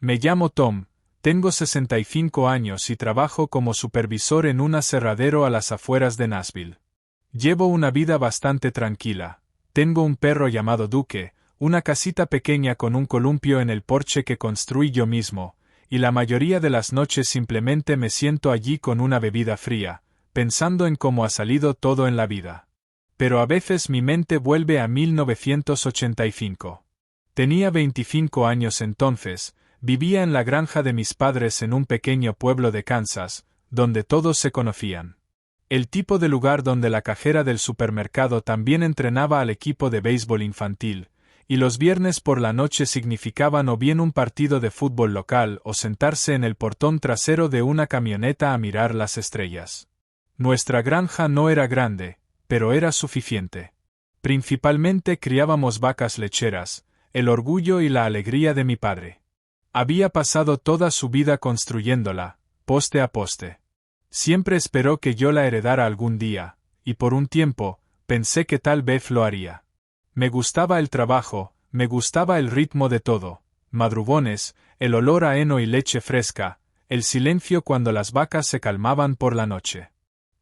Me llamo Tom, tengo 65 años y trabajo como supervisor en un aserradero a las afueras de Nashville. Llevo una vida bastante tranquila. Tengo un perro llamado Duque, una casita pequeña con un columpio en el porche que construí yo mismo, y la mayoría de las noches simplemente me siento allí con una bebida fría, pensando en cómo ha salido todo en la vida. Pero a veces mi mente vuelve a 1985. Tenía 25 años entonces, vivía en la granja de mis padres en un pequeño pueblo de Kansas, donde todos se conocían. El tipo de lugar donde la cajera del supermercado también entrenaba al equipo de béisbol infantil, y los viernes por la noche significaban o bien un partido de fútbol local o sentarse en el portón trasero de una camioneta a mirar las estrellas. Nuestra granja no era grande, pero era suficiente. Principalmente criábamos vacas lecheras, el orgullo y la alegría de mi padre. Había pasado toda su vida construyéndola, poste a poste. Siempre esperó que yo la heredara algún día, y por un tiempo, pensé que tal vez lo haría. Me gustaba el trabajo, me gustaba el ritmo de todo, madrugones, el olor a heno y leche fresca, el silencio cuando las vacas se calmaban por la noche.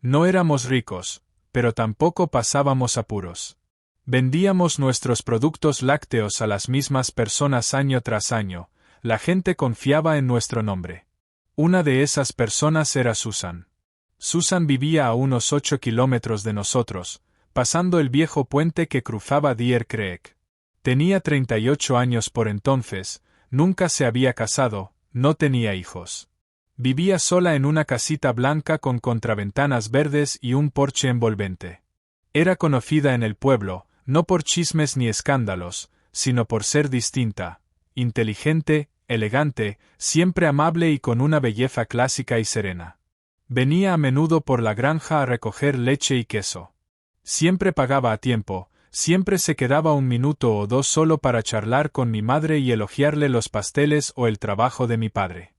No éramos ricos, pero tampoco pasábamos apuros. Vendíamos nuestros productos lácteos a las mismas personas año tras año, la gente confiaba en nuestro nombre. Una de esas personas era Susan. Susan vivía a unos 8 kilómetros de nosotros, pasando el viejo puente que cruzaba Deer Creek. Tenía 38 años por entonces, nunca se había casado, no tenía hijos. Vivía sola en una casita blanca con contraventanas verdes y un porche envolvente. Era conocida en el pueblo, no por chismes ni escándalos, sino por ser distinta, inteligente, elegante, siempre amable y con una belleza clásica y serena. Venía a menudo por la granja a recoger leche y queso. Siempre pagaba a tiempo, siempre se quedaba un minuto o dos solo para charlar con mi madre y elogiarle los pasteles o el trabajo de mi padre.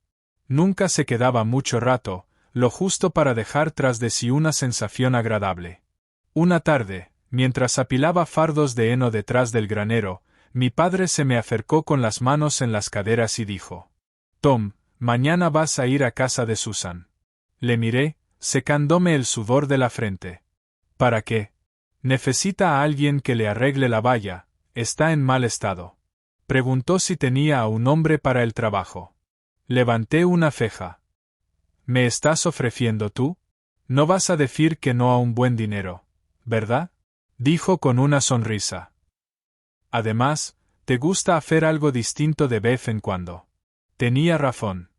Nunca se quedaba mucho rato, lo justo para dejar tras de sí una sensación agradable. Una tarde, mientras apilaba fardos de heno detrás del granero, mi padre se me acercó con las manos en las caderas y dijo: «Tom, mañana vas a ir a casa de Susan». Le miré, secándome el sudor de la frente. «¿Para qué?» «Necesita a alguien que le arregle la valla, está en mal estado». Preguntó si tenía a un hombre para el trabajo. Levanté una ceja. «¿Me estás ofreciendo tú? No vas a decir que no a un buen dinero, ¿verdad?», dijo con una sonrisa. «Además, te gusta hacer algo distinto de vez en cuando». Tenía razón.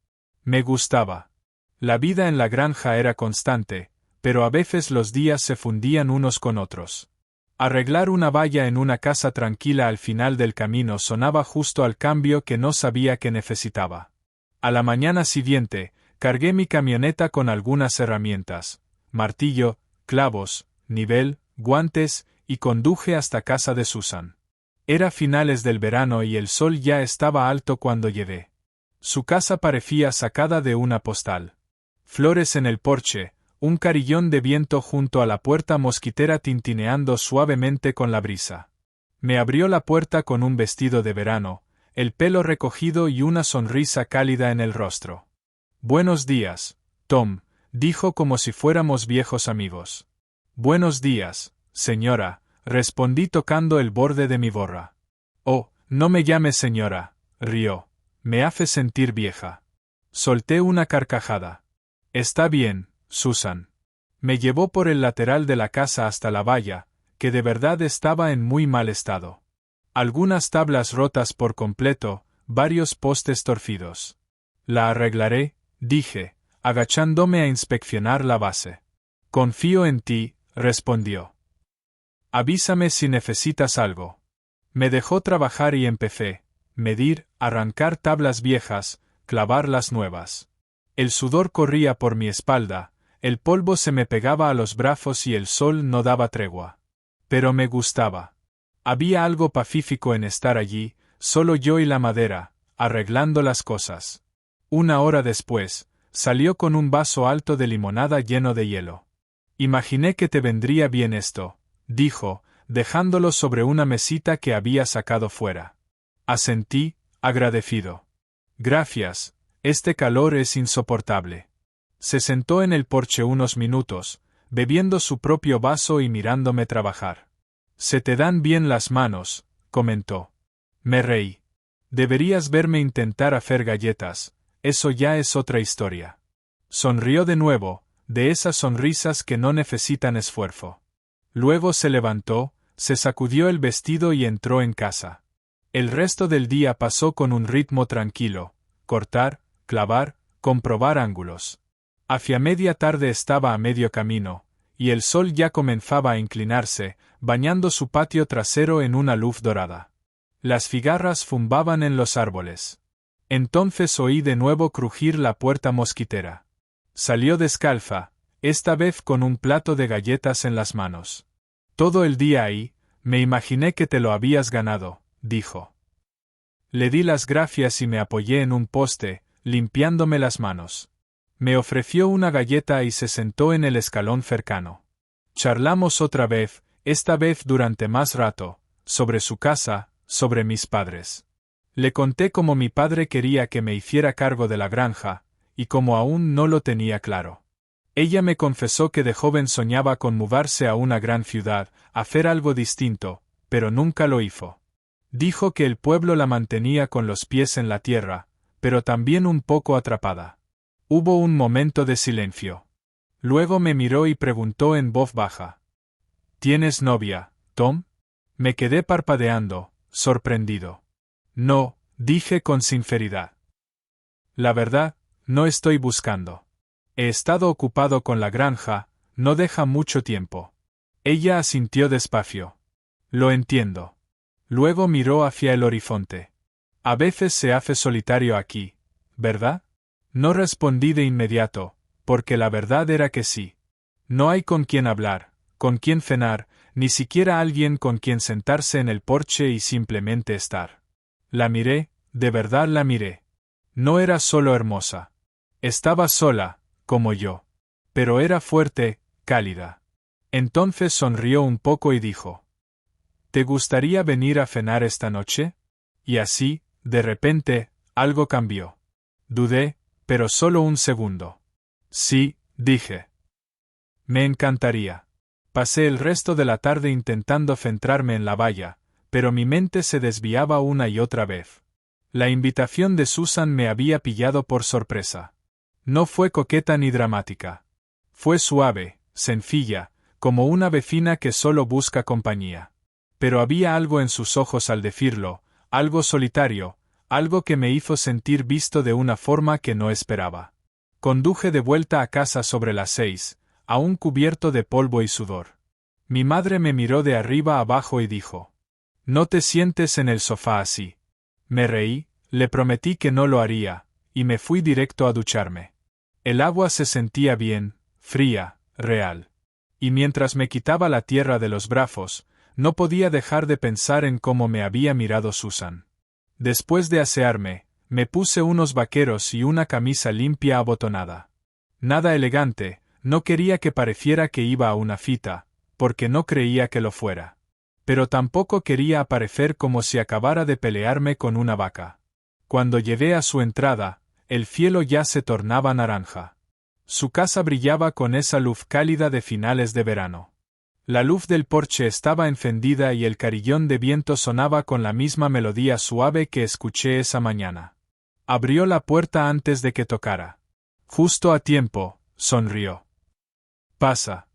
Me gustaba. La vida en la granja era constante, pero a veces los días se fundían unos con otros. Arreglar una valla en una casa tranquila al final del camino sonaba justo al cambio que no sabía que necesitaba. A la mañana siguiente, cargué mi camioneta con algunas herramientas, martillo, clavos, nivel, guantes, y conduje hasta casa de Susan. Era finales del verano y el sol ya estaba alto cuando llegué. Su casa parecía sacada de una postal. Flores en el porche, un carillón de viento junto a la puerta mosquitera tintineando suavemente con la brisa. Me abrió la puerta con un vestido de verano, el pelo recogido y una sonrisa cálida en el rostro. «Buenos días, Tom», dijo como si fuéramos viejos amigos. «Buenos días, señora», respondí tocando el borde de mi gorra. «Oh, no me llame señora», rió. «Me hace sentir vieja». Solté una carcajada. «Está bien, Susan». Me llevó por el lateral de la casa hasta la valla, que de verdad estaba en muy mal estado. Algunas tablas rotas por completo, varios postes torcidos. «La arreglaré», dije, agachándome a inspeccionar la base. «Confío en ti», respondió. «Avísame si necesitas algo». Me dejó trabajar y empecé, medir, arrancar tablas viejas, clavar las nuevas. El sudor corría por mi espalda, el polvo se me pegaba a los brazos y el sol no daba tregua. Pero me gustaba. Había algo pacífico en estar allí, solo yo y la madera, arreglando las cosas. Una hora después, salió con un vaso alto de limonada lleno de hielo. «Imaginé que te vendría bien esto», dijo, dejándolo sobre una mesita que había sacado fuera. Asentí, agradecido. Gracias, este calor es insoportable. Se sentó en el porche unos minutos, bebiendo su propio vaso y mirándome trabajar. Se te dan bien las manos, comentó. Me reí. Deberías verme intentar hacer galletas, eso ya es otra historia. Sonrió de nuevo, de esas sonrisas que no necesitan esfuerzo. Luego se levantó, se sacudió el vestido y entró en casa. El resto del día pasó con un ritmo tranquilo: cortar, clavar, comprobar ángulos. Hacia media tarde estaba a medio camino, y el sol ya comenzaba a inclinarse, bañando su patio trasero en una luz dorada. Las cigarras zumbaban en los árboles. Entonces oí de nuevo crujir la puerta mosquitera. Salió descalza, esta vez con un plato de galletas en las manos. Todo el día ahí, me imaginé que te lo habías ganado, dijo. Le di las gracias y me apoyé en un poste, limpiándome las manos. Me ofreció una galleta y se sentó en el escalón cercano. Charlamos otra vez, esta vez durante más rato, sobre su casa, sobre mis padres. Le conté cómo mi padre quería que me hiciera cargo de la granja, y cómo aún no lo tenía claro. Ella me confesó que de joven soñaba con mudarse a una gran ciudad, hacer algo distinto, pero nunca lo hizo. Dijo que el pueblo la mantenía con los pies en la tierra, pero también un poco atrapada. Hubo un momento de silencio. Luego me miró y preguntó en voz baja. ¿Tienes novia, Tom? Me quedé parpadeando, sorprendido. No, dije con sinceridad. La verdad, no estoy buscando. He estado ocupado con la granja, no deja mucho tiempo. Ella asintió despacio. Lo entiendo. Luego miró hacia el horizonte. A veces se hace solitario aquí, ¿verdad? No respondí de inmediato, porque la verdad era que sí. No hay con quien hablar, con quien cenar, ni siquiera alguien con quien sentarse en el porche y simplemente estar. La miré, de verdad la miré. No era solo hermosa. Estaba sola, como yo. Pero era fuerte, cálida. Entonces sonrió un poco y dijo: ¿Te gustaría venir a cenar esta noche? Y así, de repente, algo cambió. Dudé, pero solo un segundo. Sí, dije. Me encantaría. Pasé el resto de la tarde intentando centrarme en la valla, pero mi mente se desviaba una y otra vez. La invitación de Susan me había pillado por sorpresa. No fue coqueta ni dramática. Fue suave, sencilla, como una vecina que solo busca compañía. Pero había algo en sus ojos al decirlo, algo solitario, algo que me hizo sentir visto de una forma que no esperaba. Conduje de vuelta a casa sobre las 6, aún cubierto de polvo y sudor. Mi madre me miró de arriba abajo y dijo: «No te sientes en el sofá así». Me reí, le prometí que no lo haría, y me fui directo a ducharme. El agua se sentía bien, fría, real. Y mientras me quitaba la tierra de los brazos, no podía dejar de pensar en cómo me había mirado Susan. Después de asearme, me puse unos vaqueros y una camisa limpia abotonada. Nada elegante, no quería que pareciera que iba a una cita, porque no creía que lo fuera. Pero tampoco quería aparecer como si acabara de pelearme con una vaca. Cuando llegué a su entrada, el cielo ya se tornaba naranja. Su casa brillaba con esa luz cálida de finales de verano. La luz del porche estaba encendida y el carillón de viento sonaba con la misma melodía suave que escuché esa mañana. Abrió la puerta antes de que tocara. Justo a tiempo, sonrió. «Pasa».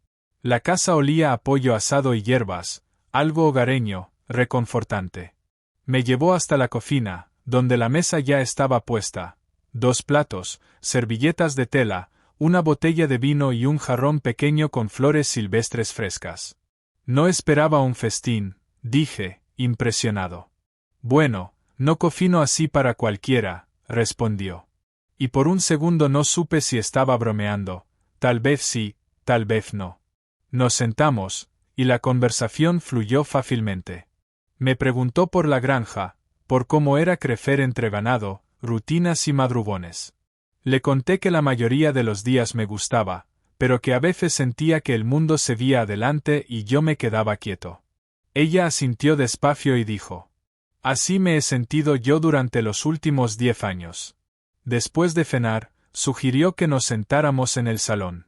La casa olía a pollo asado y hierbas, algo hogareño, reconfortante. Me llevó hasta la cocina, donde la mesa ya estaba puesta. 2 platos, servilletas de tela, una botella de vino y un jarrón pequeño con flores silvestres frescas. No esperaba un festín, dije, impresionado. «Bueno, no cocino así para cualquiera», respondió. Y por un segundo no supe si estaba bromeando, tal vez sí, tal vez no. Nos sentamos, y la conversación fluyó fácilmente. Me preguntó por la granja, por cómo era crecer entre ganado, rutinas y madrugones. Le conté que la mayoría de los días me gustaba, pero que a veces sentía que el mundo seguía adelante y yo me quedaba quieto. Ella asintió despacio y dijo: «Así me he sentido yo durante los últimos 10 años». Después de cenar, sugirió que nos sentáramos en el salón.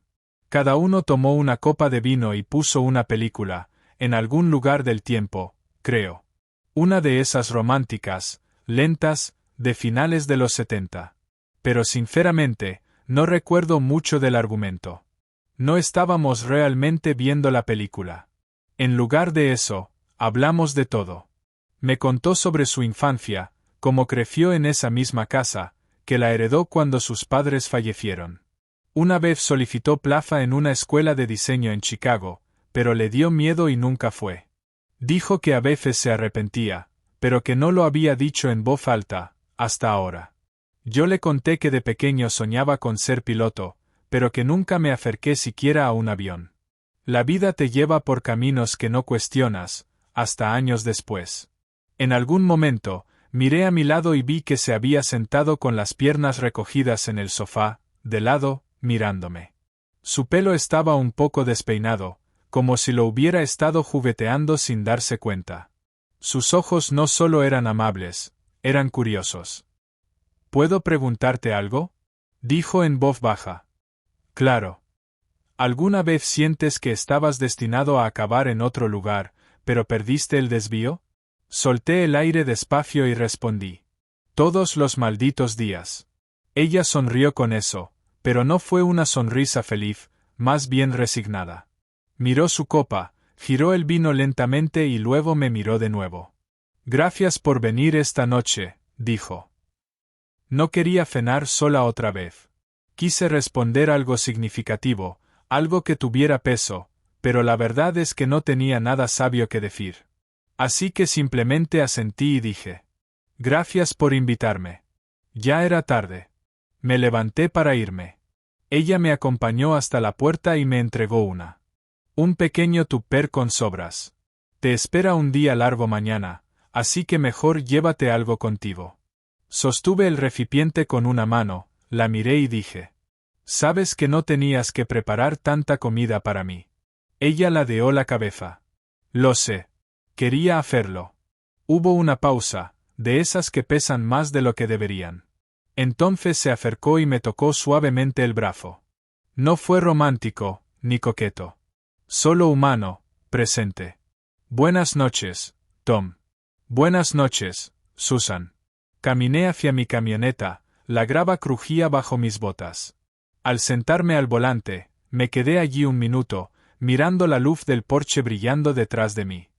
Cada uno tomó una copa de vino y puso una película, en algún lugar del tiempo, creo. Una de esas románticas, lentas, de finales de los 70. Pero sinceramente, no recuerdo mucho del argumento. No estábamos realmente viendo la película. En lugar de eso, hablamos de todo. Me contó sobre su infancia, cómo creció en esa misma casa, que la heredó cuando sus padres fallecieron. Una vez solicitó plaza en una escuela de diseño en Chicago, pero le dio miedo y nunca fue. Dijo que a veces se arrepentía, pero que no lo había dicho en voz alta, hasta ahora. Yo le conté que de pequeño soñaba con ser piloto, pero que nunca me acerqué siquiera a un avión. La vida te lleva por caminos que no cuestionas, hasta años después. En algún momento, miré a mi lado y vi que se había sentado con las piernas recogidas en el sofá, de lado, mirándome. Su pelo estaba un poco despeinado, como si lo hubiera estado jugueteando sin darse cuenta. Sus ojos no solo eran amables, eran curiosos. ¿Puedo preguntarte algo?, dijo en voz baja. Claro. ¿Alguna vez sientes que estabas destinado a acabar en otro lugar, pero perdiste el desvío? Solté el aire despacio y respondí. Todos los malditos días. Ella sonrió con eso, pero no fue una sonrisa feliz, más bien resignada. Miró su copa, giró el vino lentamente y luego me miró de nuevo. Gracias por venir esta noche, dijo. No quería cenar sola otra vez. Quise responder algo significativo, algo que tuviera peso, pero la verdad es que no tenía nada sabio que decir. Así que simplemente asentí y dije. Gracias por invitarme. Ya era tarde. Me levanté para irme. Ella me acompañó hasta la puerta y me entregó un pequeño tupper con sobras. Te espera un día largo mañana, así que mejor llévate algo contigo. Sostuve el recipiente con una mano, la miré y dije. Sabes que no tenías que preparar tanta comida para mí. Ella ladeó la cabeza. Lo sé. Quería hacerlo. Hubo una pausa, de esas que pesan más de lo que deberían. Entonces se acercó y me tocó suavemente el brazo. No fue romántico, ni coqueto. Solo humano, presente. Buenas noches, Tom. Buenas noches, Susan. Caminé hacia mi camioneta, la grava crujía bajo mis botas. Al sentarme al volante, me quedé allí un minuto, mirando la luz del porche brillando detrás de mí.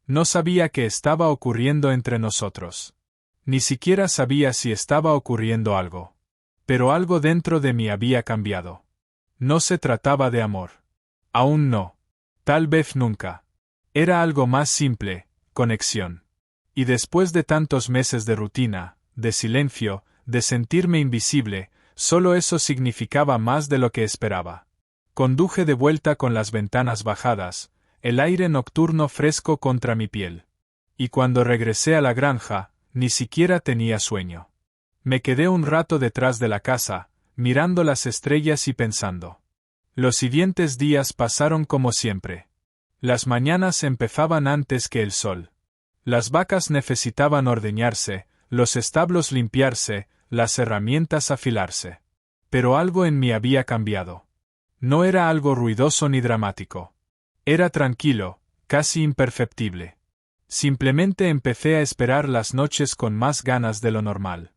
No sabía qué estaba ocurriendo entre nosotros. Ni siquiera sabía si estaba ocurriendo algo. Pero algo dentro de mí había cambiado. No se trataba de amor. Aún no. Tal vez nunca. Era algo más simple, conexión. Y después de tantos meses de rutina, de silencio, de sentirme invisible, solo eso significaba más de lo que esperaba. Conduje de vuelta con las ventanas bajadas, el aire nocturno fresco contra mi piel. Y cuando regresé a la granja, ni siquiera tenía sueño. Me quedé un rato detrás de la casa, mirando las estrellas y pensando. Los siguientes días pasaron como siempre. Las mañanas empezaban antes que el sol. Las vacas necesitaban ordeñarse, los establos limpiarse, las herramientas afilarse. Pero algo en mí había cambiado. No era algo ruidoso ni dramático. Era tranquilo, casi imperceptible. Simplemente empecé a esperar las noches con más ganas de lo normal.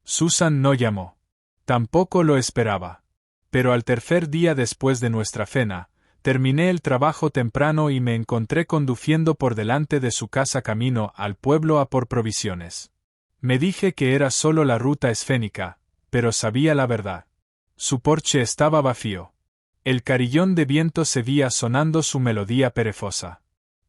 Susan no llamó. Tampoco lo esperaba. Pero al tercer día después de nuestra cena, terminé el trabajo temprano y me encontré conduciendo por delante de su casa camino al pueblo a por provisiones. Me dije que era solo la ruta escénica, pero sabía la verdad. Su porche estaba vacío. El carillón de viento seguía sonando su melodía perezosa.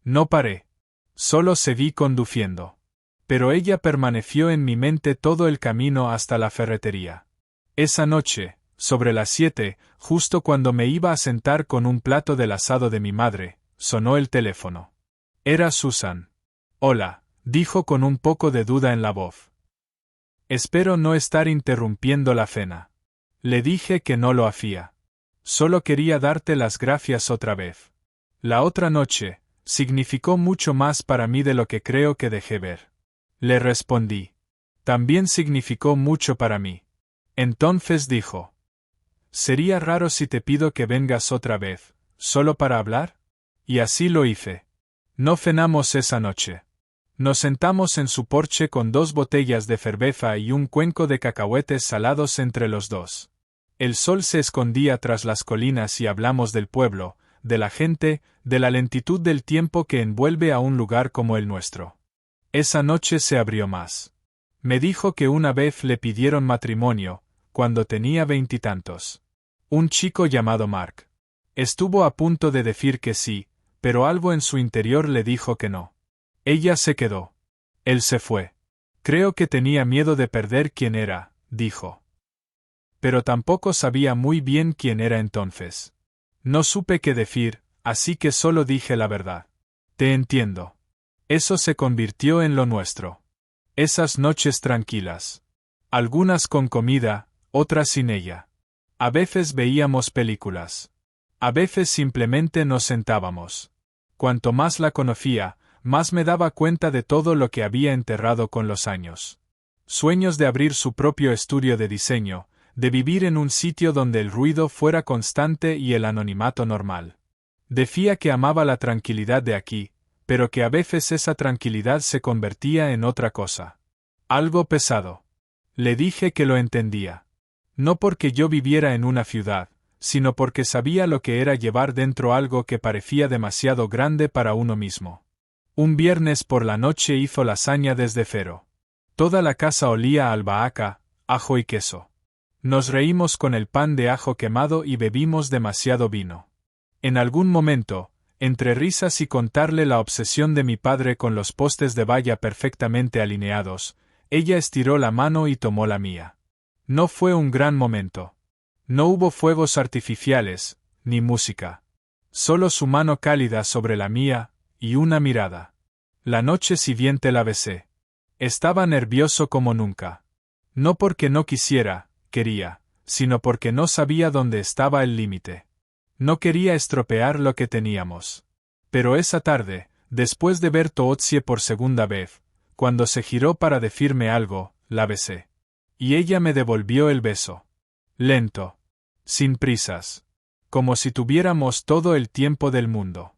No paré. Solo seguí conduciendo. Pero ella permaneció en mi mente todo el camino hasta la ferretería. Esa noche, sobre las 7, justo cuando me iba a sentar con un plato del asado de mi madre, sonó el teléfono. Era Susan. Hola, dijo con un poco de duda en la voz. Espero no estar interrumpiendo la cena. Le dije que no lo hacía. Solo quería darte las gracias otra vez. La otra noche, significó mucho más para mí de lo que creo que dejé ver. Le respondí. También significó mucho para mí. Entonces dijo: «¿Sería raro si te pido que vengas otra vez, solo para hablar?» Y así lo hice. No cenamos esa noche. Nos sentamos en su porche con 2 botellas de cerveza y un cuenco de cacahuetes salados entre los dos. El sol se escondía tras las colinas y hablamos del pueblo, de la gente, de la lentitud del tiempo que envuelve a un lugar como el nuestro. Esa noche se abrió más. Me dijo que una vez le pidieron matrimonio, cuando tenía 20 y tantos. Un chico llamado Mark. Estuvo a punto de decir que sí, pero algo en su interior le dijo que no. Ella se quedó. Él se fue. Creo que tenía miedo de perder quién era, dijo. Pero tampoco sabía muy bien quién era entonces. No supe qué decir, así que solo dije la verdad. Te entiendo. Eso se convirtió en lo nuestro. Esas noches tranquilas. Algunas con comida, otras sin ella. A veces veíamos películas. A veces simplemente nos sentábamos. Cuanto más la conocía, más me daba cuenta de todo lo que había enterrado con los años. Sueños de abrir su propio estudio de diseño, de vivir en un sitio donde el ruido fuera constante y el anonimato normal. Decía que amaba la tranquilidad de aquí, pero que a veces esa tranquilidad se convertía en otra cosa. Algo pesado. Le dije que lo entendía. No porque yo viviera en una ciudad, sino porque sabía lo que era llevar dentro algo que parecía demasiado grande para uno mismo. Un viernes por la noche hizo lasaña desde cero. Toda la casa olía a albahaca, ajo y queso. Nos reímos con el pan de ajo quemado y bebimos demasiado vino. En algún momento, entre risas y contarle la obsesión de mi padre con los postes de valla perfectamente alineados, ella estiró la mano y tomó la mía. No fue un gran momento. No hubo fuegos artificiales, ni música. Solo su mano cálida sobre la mía, y una mirada. La noche siguiente la besé. Estaba nervioso como nunca. No porque no quería, sino porque no sabía dónde estaba el límite. No quería estropear lo que teníamos. Pero esa tarde, después de ver Tootsie por segunda vez, cuando se giró para decirme algo, la besé. Y ella me devolvió el beso. Lento. Sin prisas. Como si tuviéramos todo el tiempo del mundo.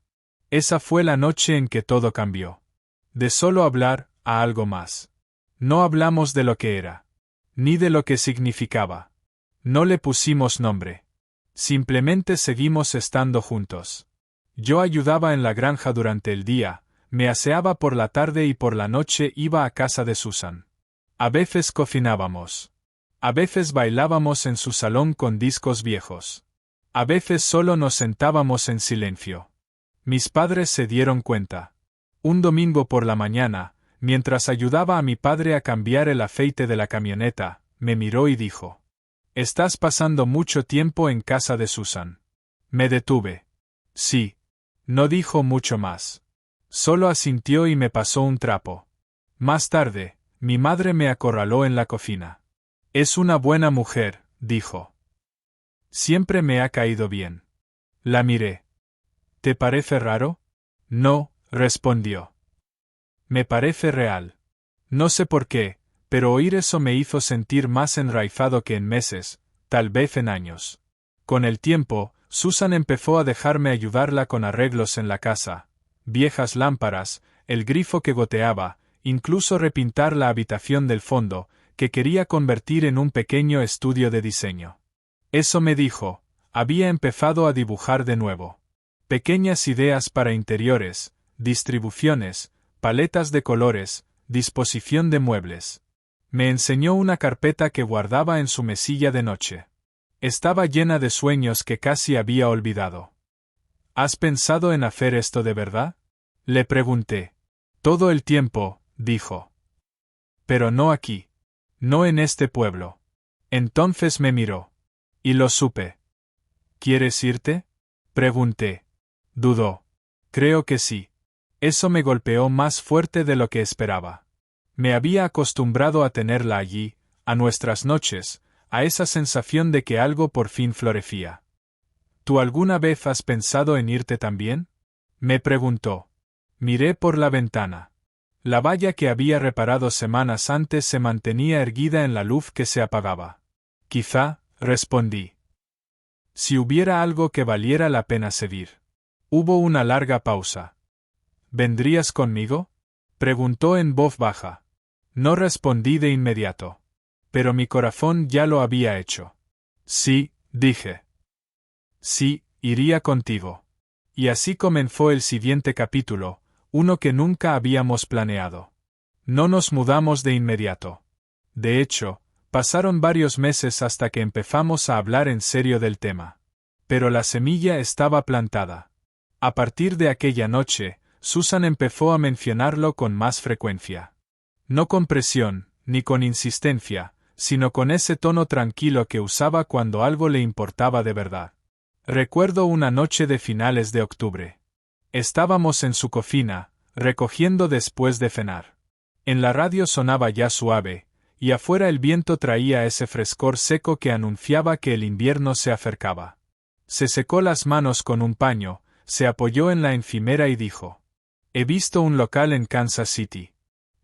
Esa fue la noche en que todo cambió. De solo hablar, a algo más. No hablamos de lo que era. Ni de lo que significaba. No le pusimos nombre. Simplemente seguimos estando juntos. Yo ayudaba en la granja durante el día, me aseaba por la tarde y por la noche iba a casa de Susan. A veces cocinábamos. A veces bailábamos en su salón con discos viejos. A veces solo nos sentábamos en silencio. Mis padres se dieron cuenta. Un domingo por la mañana, mientras ayudaba a mi padre a cambiar el aceite de la camioneta, me miró y dijo: «Estás pasando mucho tiempo en casa de Susan». Me detuve. Sí. No dijo mucho más. Solo asintió y me pasó un trapo. Más tarde, mi madre me acorraló en la cocina. «Es una buena mujer», dijo. «Siempre me ha caído bien». La miré. «¿Te parece raro?» «No», respondió. «Me parece real. No sé por qué, pero oír eso me hizo sentir más enraizado que en meses, tal vez en años». Con el tiempo, Susan empezó a dejarme ayudarla con arreglos en la casa, viejas lámparas, el grifo que goteaba, incluso repintar la habitación del fondo, que quería convertir en un pequeño estudio de diseño. Eso me dijo, había empezado a dibujar de nuevo. Pequeñas ideas para interiores, distribuciones, paletas de colores, disposición de muebles. Me enseñó una carpeta que guardaba en su mesilla de noche. Estaba llena de sueños que casi había olvidado. ¿Has pensado en hacer esto de verdad?, le pregunté. Todo el tiempo, dijo. Pero no aquí. No en este pueblo. Entonces me miró. Y lo supe. ¿Quieres irte?, pregunté. Dudó. Creo que sí. Eso me golpeó más fuerte de lo que esperaba. Me había acostumbrado a tenerla allí, a nuestras noches, a esa sensación de que algo por fin florecía. ¿Tú alguna vez has pensado en irte también?, me preguntó. Miré por la ventana. La valla que había reparado semanas antes se mantenía erguida en la luz que se apagaba. Quizá, respondí. Si hubiera algo que valiera la pena seguir. Hubo una larga pausa. ¿Vendrías conmigo?, preguntó en voz baja. No respondí de inmediato. Pero mi corazón ya lo había hecho. Sí, dije. Sí, iría contigo. Y así comenzó el siguiente capítulo, uno que nunca habíamos planeado. No nos mudamos de inmediato. De hecho, pasaron varios meses hasta que empezamos a hablar en serio del tema. Pero la semilla estaba plantada. A partir de aquella noche, Susan empezó a mencionarlo con más frecuencia. No con presión, ni con insistencia, sino con ese tono tranquilo que usaba cuando algo le importaba de verdad. Recuerdo una noche de finales de octubre. Estábamos en su cocina, recogiendo después de cenar. En la radio sonaba ya suave, y afuera el viento traía ese frescor seco que anunciaba que el invierno se acercaba. Se secó las manos con un paño, se apoyó en la encimera y dijo: «He visto un local en Kansas City.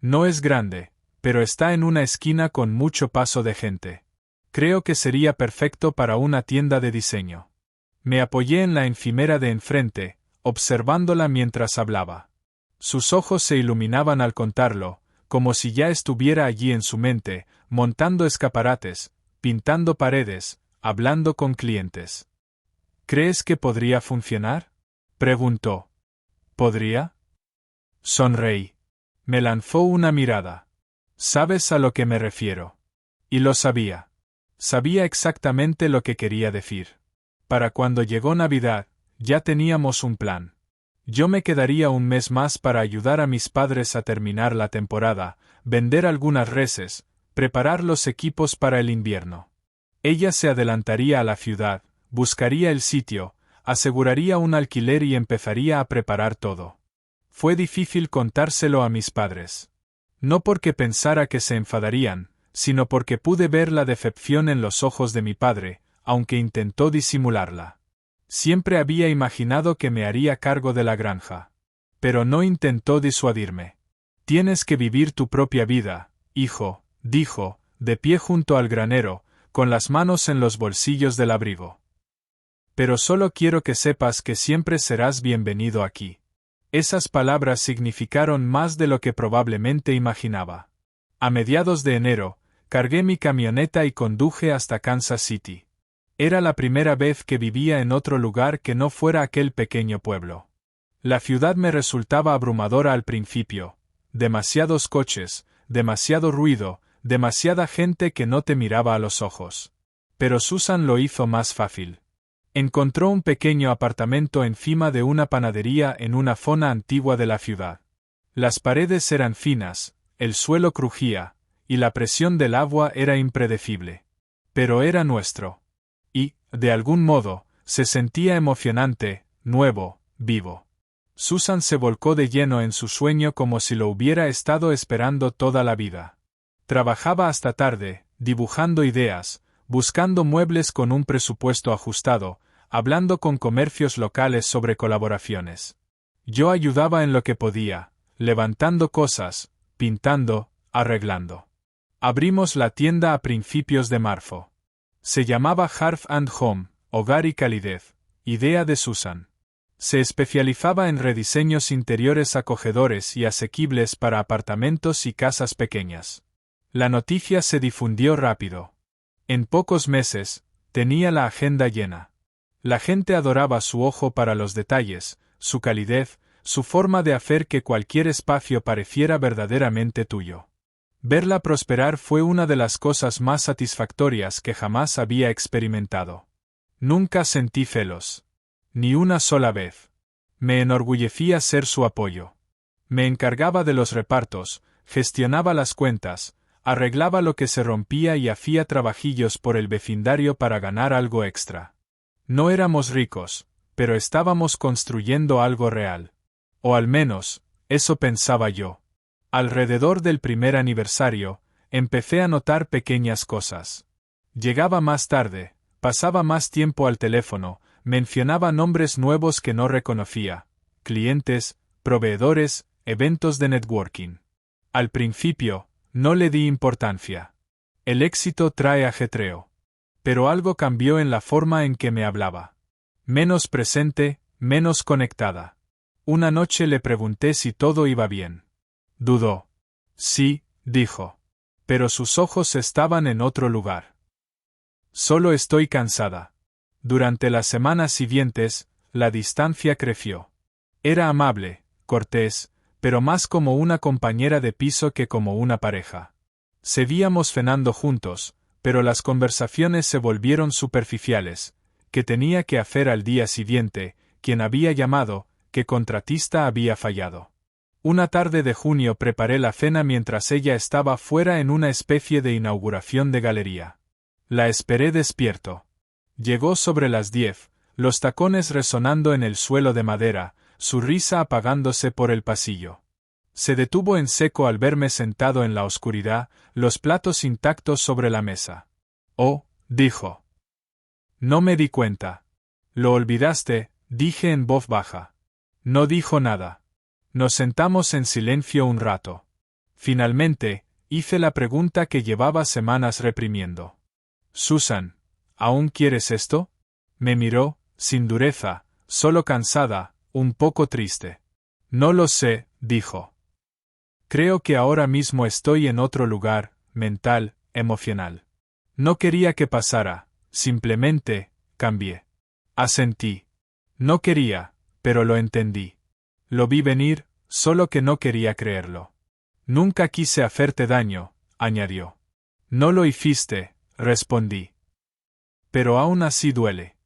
No es grande, pero está en una esquina con mucho paso de gente. Creo que sería perfecto para una tienda de diseño». Me apoyé en la encimera de enfrente, observándola mientras hablaba. Sus ojos se iluminaban al contarlo, como si ya estuviera allí en su mente, montando escaparates, pintando paredes, hablando con clientes. «¿Crees que podría funcionar?», preguntó. «¿Podría?». Sonreí. Me lanzó una mirada. «¿Sabes a lo que me refiero?». Y lo sabía. Sabía exactamente lo que quería decir. Para cuando llegó Navidad, ya teníamos un plan. Yo me quedaría un mes más para ayudar a mis padres a terminar la temporada, vender algunas reses, preparar los equipos para el invierno. Ella se adelantaría a la ciudad, buscaría el sitio, aseguraría un alquiler y empezaría a preparar todo. Fue difícil contárselo a mis padres. No porque pensara que se enfadarían, sino porque pude ver la decepción en los ojos de mi padre, aunque intentó disimularla. Siempre había imaginado que me haría cargo de la granja. Pero no intentó disuadirme. «Tienes que vivir tu propia vida, hijo», dijo, de pie junto al granero, con las manos en los bolsillos del abrigo. «Pero solo quiero que sepas que siempre serás bienvenido aquí». Esas palabras significaron más de lo que probablemente imaginaba. A mediados de enero, cargué mi camioneta y conduje hasta Kansas City. Era la primera vez que vivía en otro lugar que no fuera aquel pequeño pueblo. La ciudad me resultaba abrumadora al principio. Demasiados coches, demasiado ruido, demasiada gente que no te miraba a los ojos. Pero Susan lo hizo más fácil. Encontró un pequeño apartamento encima de una panadería en una zona antigua de la ciudad. Las paredes eran finas, el suelo crujía, y la presión del agua era impredecible. Pero era nuestro. Y, de algún modo, se sentía emocionante, nuevo, vivo. Susan se volcó de lleno en su sueño como si lo hubiera estado esperando toda la vida. Trabajaba hasta tarde, dibujando ideas, buscando muebles con un presupuesto ajustado, hablando con comercios locales sobre colaboraciones. Yo ayudaba en lo que podía, levantando cosas, pintando, arreglando. Abrimos la tienda a principios de marzo. Se llamaba Hearth and Home, Hogar y Calidez, idea de Susan. Se especializaba en rediseños interiores acogedores y asequibles para apartamentos y casas pequeñas. La noticia se difundió rápido. En pocos meses, tenía la agenda llena. La gente adoraba su ojo para los detalles, su calidez, su forma de hacer que cualquier espacio pareciera verdaderamente tuyo. Verla prosperar fue una de las cosas más satisfactorias que jamás había experimentado. Nunca sentí celos. Ni una sola vez. Me enorgullecía ser su apoyo. Me encargaba de los repartos, gestionaba las cuentas, arreglaba lo que se rompía y hacía trabajillos por el vecindario para ganar algo extra. No éramos ricos, pero estábamos construyendo algo real. O al menos, eso pensaba yo. Alrededor del primer aniversario, empecé a notar pequeñas cosas. Llegaba más tarde, pasaba más tiempo al teléfono, mencionaba nombres nuevos que no reconocía, clientes, proveedores, eventos de networking. Al principio, no le di importancia. El éxito trae ajetreo. Pero algo cambió en la forma en que me hablaba. Menos presente, menos conectada. Una noche le pregunté si todo iba bien. Dudó. Sí, dijo. Pero sus ojos estaban en otro lugar. Solo estoy cansada. Durante las semanas siguientes, la distancia creció. Era amable, cortés, pero más como una compañera de piso que como una pareja. Seguíamos cenando juntos, pero las conversaciones se volvieron superficiales. ¿Qué tenía que hacer al día siguiente? ¿Quién había llamado? ¿Qué contratista había fallado? Una tarde de junio preparé la cena mientras ella estaba fuera en una especie de inauguración de galería. La esperé despierto. Llegó sobre las 10, los tacones resonando en el suelo de madera, su risa apagándose por el pasillo. Se detuvo en seco al verme sentado en la oscuridad, los platos intactos sobre la mesa. Oh, dijo. No me di cuenta. Lo olvidaste, dije en voz baja. No dijo nada. Nos sentamos en silencio un rato. Finalmente, hice la pregunta que llevaba semanas reprimiendo. Susan, ¿aún quieres esto? Me miró, sin dureza, solo cansada, un poco triste. No lo sé, dijo. Creo que ahora mismo estoy en otro lugar, mental, emocional. No quería que pasara, simplemente, cambié. Asentí. No quería, pero lo entendí. Lo vi venir, solo que no quería creerlo. Nunca quise hacerte daño, añadió. No lo hiciste, respondí. Pero aún así duele.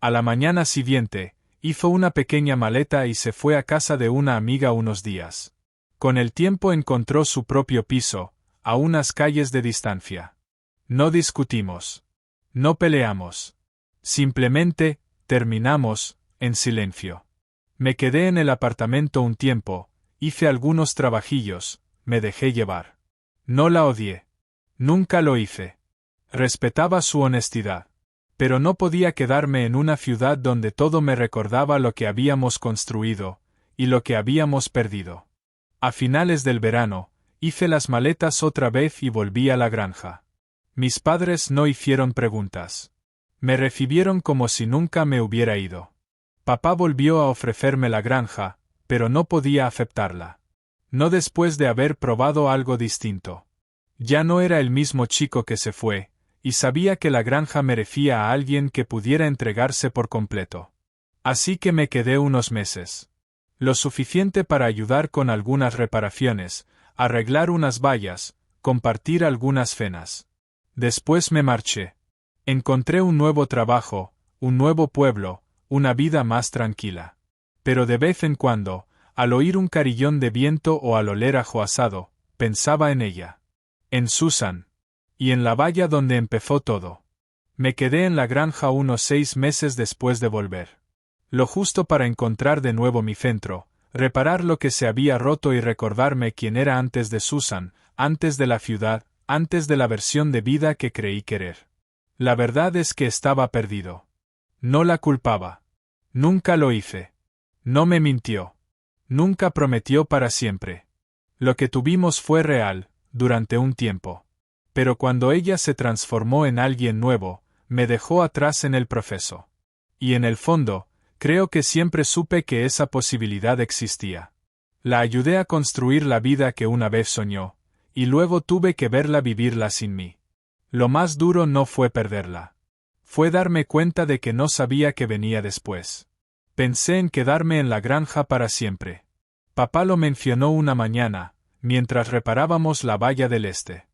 A la mañana siguiente, hizo una pequeña maleta y se fue a casa de una amiga unos días. Con el tiempo encontró su propio piso, a unas calles de distancia. No discutimos. No peleamos. Simplemente, terminamos, en silencio. Me quedé en el apartamento un tiempo, hice algunos trabajillos, me dejé llevar. No la odié. Nunca lo hice. Respetaba su honestidad. Pero no podía quedarme en una ciudad donde todo me recordaba lo que habíamos construido, y lo que habíamos perdido. A finales del verano, hice las maletas otra vez y volví a la granja. Mis padres no hicieron preguntas. Me recibieron como si nunca me hubiera ido. Papá volvió a ofrecerme la granja, pero no podía aceptarla. No después de haber probado algo distinto. Ya no era el mismo chico que se fue, y sabía que la granja merecía a alguien que pudiera entregarse por completo. Así que me quedé unos meses. Lo suficiente para ayudar con algunas reparaciones, arreglar unas vallas, compartir algunas cenas. Después me marché. Encontré un nuevo trabajo, un nuevo pueblo, una vida más tranquila. Pero de vez en cuando, al oír un carillón de viento o al oler ajo asado, pensaba en ella. En Susan. Y en la valla donde empezó todo. Me quedé en la granja unos 6 meses después de volver. Lo justo para encontrar de nuevo mi centro, reparar lo que se había roto y recordarme quién era antes de Susan, antes de la ciudad, antes de la versión de vida que creí querer. La verdad es que estaba perdido. No la culpaba. Nunca lo hice. No me mintió. Nunca prometió para siempre. Lo que tuvimos fue real, durante un tiempo. Pero cuando ella se transformó en alguien nuevo, me dejó atrás en el proceso. Y en el fondo, creo que siempre supe que esa posibilidad existía. La ayudé a construir la vida que una vez soñó, y luego tuve que verla vivirla sin mí. Lo más duro no fue perderla. Fue darme cuenta de que no sabía qué venía después. Pensé en quedarme en la granja para siempre. Papá lo mencionó una mañana, mientras reparábamos la valla del este.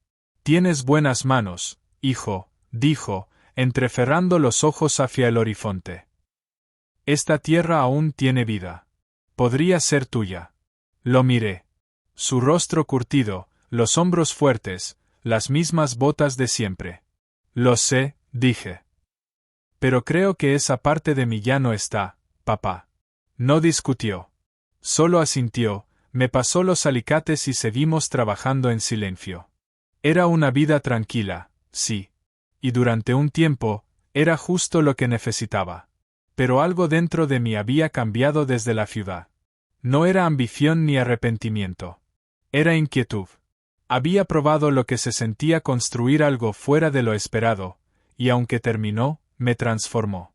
Tienes buenas manos, hijo, dijo, entrecerrando los ojos hacia el horizonte. Esta tierra aún tiene vida. Podría ser tuya. Lo miré. Su rostro curtido, los hombros fuertes, las mismas botas de siempre. Lo sé, dije. Pero creo que esa parte de mí ya no está, papá. No discutió. Solo asintió, me pasó los alicates y seguimos trabajando en silencio. Era una vida tranquila, sí. Y durante un tiempo, era justo lo que necesitaba. Pero algo dentro de mí había cambiado desde la ciudad. No era ambición ni arrepentimiento. Era inquietud. Había probado lo que se sentía construir algo fuera de lo esperado, y aunque terminó, me transformó.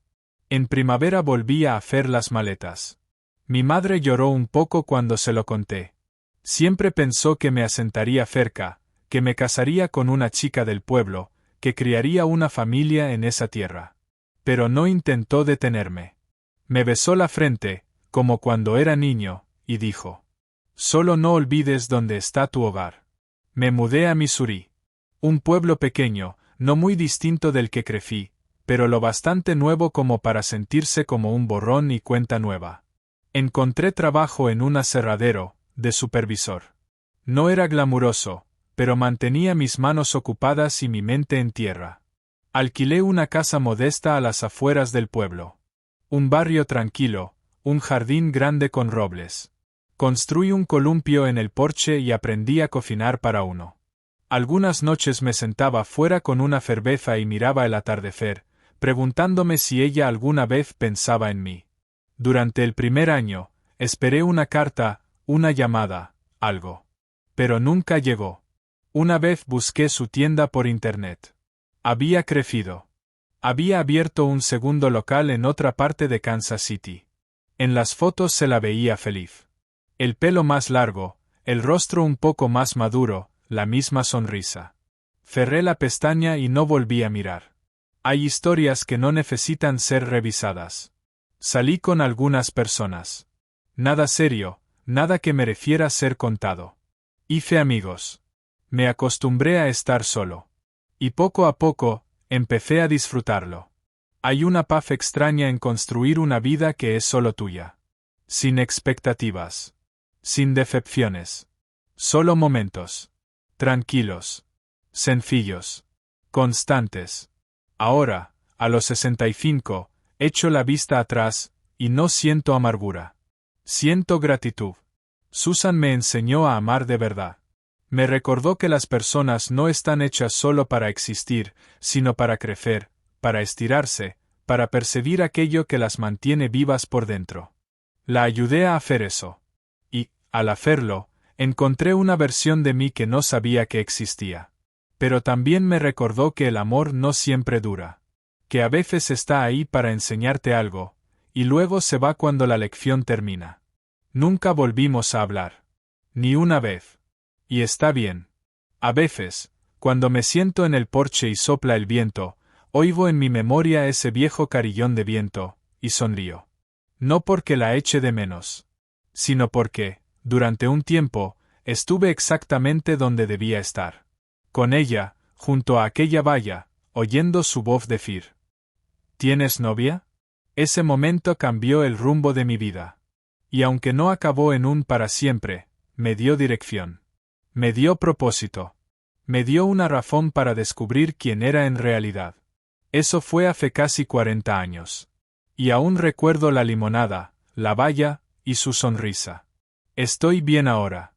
En primavera volví a hacer las maletas. Mi madre lloró un poco cuando se lo conté. Siempre pensó que me asentaría cerca, que me casaría con una chica del pueblo, que criaría una familia en esa tierra. Pero no intentó detenerme. Me besó la frente, como cuando era niño, y dijo: «Solo no olvides dónde está tu hogar». Me mudé a Missouri. Un pueblo pequeño, no muy distinto del que crecí, pero lo bastante nuevo como para sentirse como un borrón y cuenta nueva. Encontré trabajo en un aserradero, de supervisor. No era glamuroso, pero mantenía mis manos ocupadas y mi mente en tierra. Alquilé una casa modesta a las afueras del pueblo. Un barrio tranquilo, un jardín grande con robles. Construí un columpio en el porche y aprendí a cocinar para uno. Algunas noches me sentaba fuera con una cerveza y miraba el atardecer, preguntándome si ella alguna vez pensaba en mí. Durante el primer año, esperé una carta, una llamada, algo. Pero nunca llegó. Una vez busqué su tienda por internet. Había crecido. Había abierto un segundo local en otra parte de Kansas City. En las fotos se la veía feliz. El pelo más largo, el rostro un poco más maduro, la misma sonrisa. Cerré la pestaña y no volví a mirar. Hay historias que no necesitan ser revisadas. Salí con algunas personas. Nada serio, nada que mereciera ser contado. Hice amigos. Me acostumbré a estar solo. Y poco a poco, empecé a disfrutarlo. Hay una paz extraña en construir una vida que es solo tuya. Sin expectativas. Sin decepciones. Solo momentos. Tranquilos. Sencillos. Constantes. Ahora, a los 65, echo la vista atrás, y no siento amargura. Siento gratitud. Susan me enseñó a amar de verdad. Me recordó que las personas no están hechas solo para existir, sino para crecer, para estirarse, para percibir aquello que las mantiene vivas por dentro. La ayudé a hacer eso. Y, al hacerlo, encontré una versión de mí que no sabía que existía. Pero también me recordó que el amor no siempre dura. Que a veces está ahí para enseñarte algo, y luego se va cuando la lección termina. Nunca volvimos a hablar. Ni una vez. Y está bien. A veces, cuando me siento en el porche y sopla el viento, oigo en mi memoria ese viejo carillón de viento, y sonrío. No porque la eche de menos, sino porque, durante un tiempo, estuve exactamente donde debía estar. Con ella, junto a aquella valla, oyendo su voz decir: ¿Tienes novia? Ese momento cambió el rumbo de mi vida. Y aunque no acabó en un para siempre, me dio dirección. Me dio propósito. Me dio una razón para descubrir quién era en realidad. Eso fue hace casi 40 años. Y aún recuerdo la limonada, la valla, y su sonrisa. Estoy bien ahora.